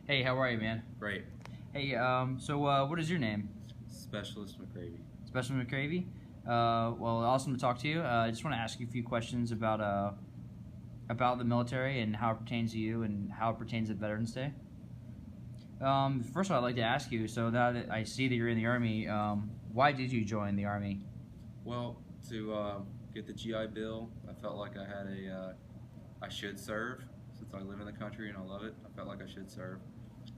Hey, how are you, man? Great. Hey, what is your name? Specialist McCravey. Specimen McCravey. Well, awesome to talk to you. I just want to ask you a few questions about the military and how it pertains to you and how it pertains to Veterans Day. First of all, I'd like to ask you. So now that I see that you're in the Army, why did you join the Army? Well, to get the GI Bill, I felt like I should serve since I live in the country and I love it. I felt like I should serve,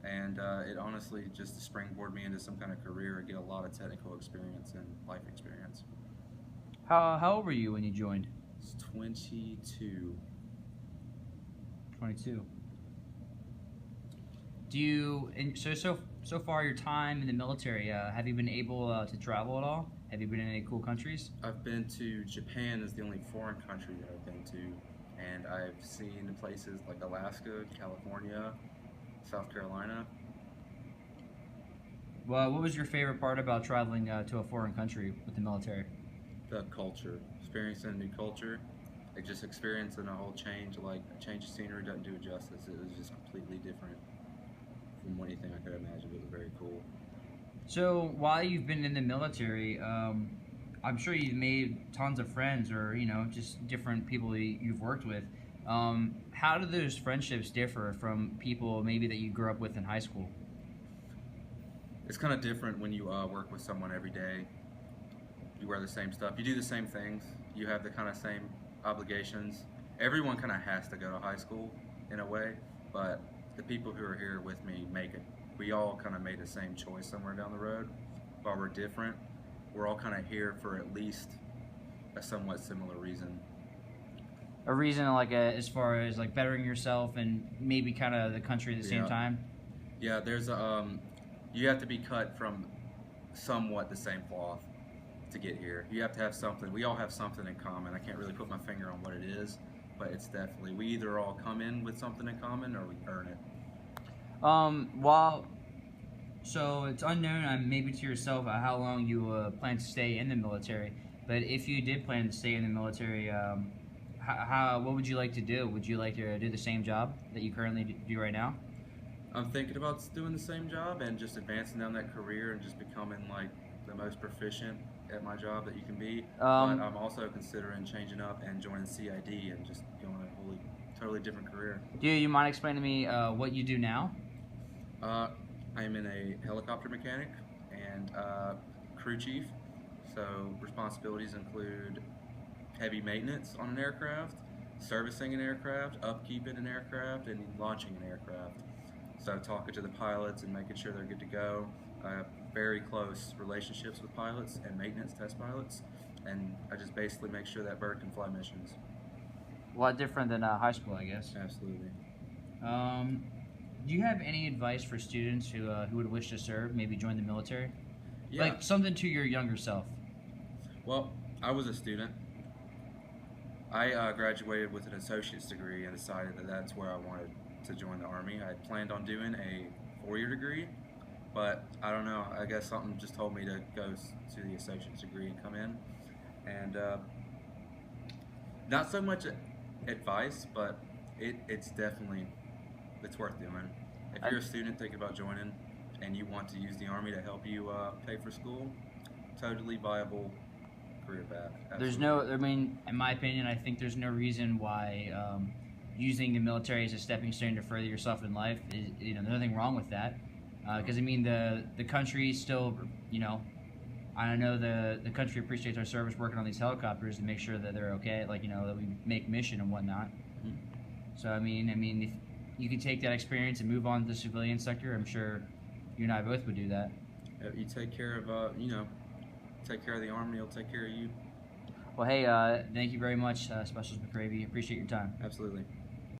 and it honestly just to springboard me into some kind of career and get a lot of technical experience and life experience. How old were you when you joined? It's 22. 22. So far your time in the military, have you been able to travel at all? Have you been in any cool countries? I've been to Japan is the only foreign country that I've been to, and I've seen places like Alaska, California, South Carolina. Well, what was your favorite part about traveling to a foreign country with the military? The culture, experiencing a new culture, like just experiencing a whole change, like a change of scenery doesn't do it justice. It was just completely different from anything I could imagine. It was very cool. So while you've been in the military, I'm sure you've made tons of friends, or just different people you've worked with. How do those friendships differ from people maybe that you grew up with in high school? It's kind of different when you work with someone every day. You wear the same stuff. You do the same things. You have the kind of same obligations. Everyone kind of has to go to high school in a way, but the people who are here with me make it. We all kind of made the same choice somewhere down the road. While we're different, we're all kind of here for at least a somewhat similar reason. A reason as far as like bettering yourself and maybe kind of the country at the same time? Yeah, there's you have to be cut from somewhat the same cloth to get here. You have to have something. We all have something in common. I can't really put my finger on what it is, but it's definitely, we either all come in with something in common or we earn it. So it's unknown, maybe to yourself, how long you plan to stay in the military. But if you did plan to stay in the military, what would you like to do? Would you like to do the same job that you currently do right now? I'm thinking about doing the same job and just advancing down that career and just becoming like the most proficient at my job that you can be. But I'm also considering changing up and joining CID and just going a totally different career. Do you mind explaining to me what you do now? I am in a helicopter mechanic and crew chief, so responsibilities include heavy maintenance on an aircraft, servicing an aircraft, upkeeping an aircraft, and launching an aircraft. So talking to the pilots and making sure they're good to go. I have very close relationships with pilots and maintenance test pilots, and I just basically make sure that bird can fly missions. A lot different than high school, I guess. Absolutely. Do you have any advice for students who would wish to serve, maybe join the military? Yeah. Like something to your younger self. Well, I was a student. I graduated with an associate's degree and decided that that's where I wanted to join the Army. I planned on doing a 4-year degree, but I don't know, I guess something just told me to go to the associate's degree and come in. And not so much advice, but it's definitely, it's worth doing. If you're a student thinking about joining and you want to use the Army to help you pay for school, totally viable career path. Absolutely. In my opinion, I think there's no reason why using the military as a stepping stone to further yourself in life is, there's nothing wrong with that. Because the country still, I know the country appreciates our service working on these helicopters to make sure that they're okay, that we make mission and whatnot. Mm-hmm. So if you could take that experience and move on to the civilian sector, I'm sure you and I both would do that. You take care of take care of the Army, it'll take care of you. Well, hey, thank you very much, Specialist McCravey. Appreciate your time. Absolutely.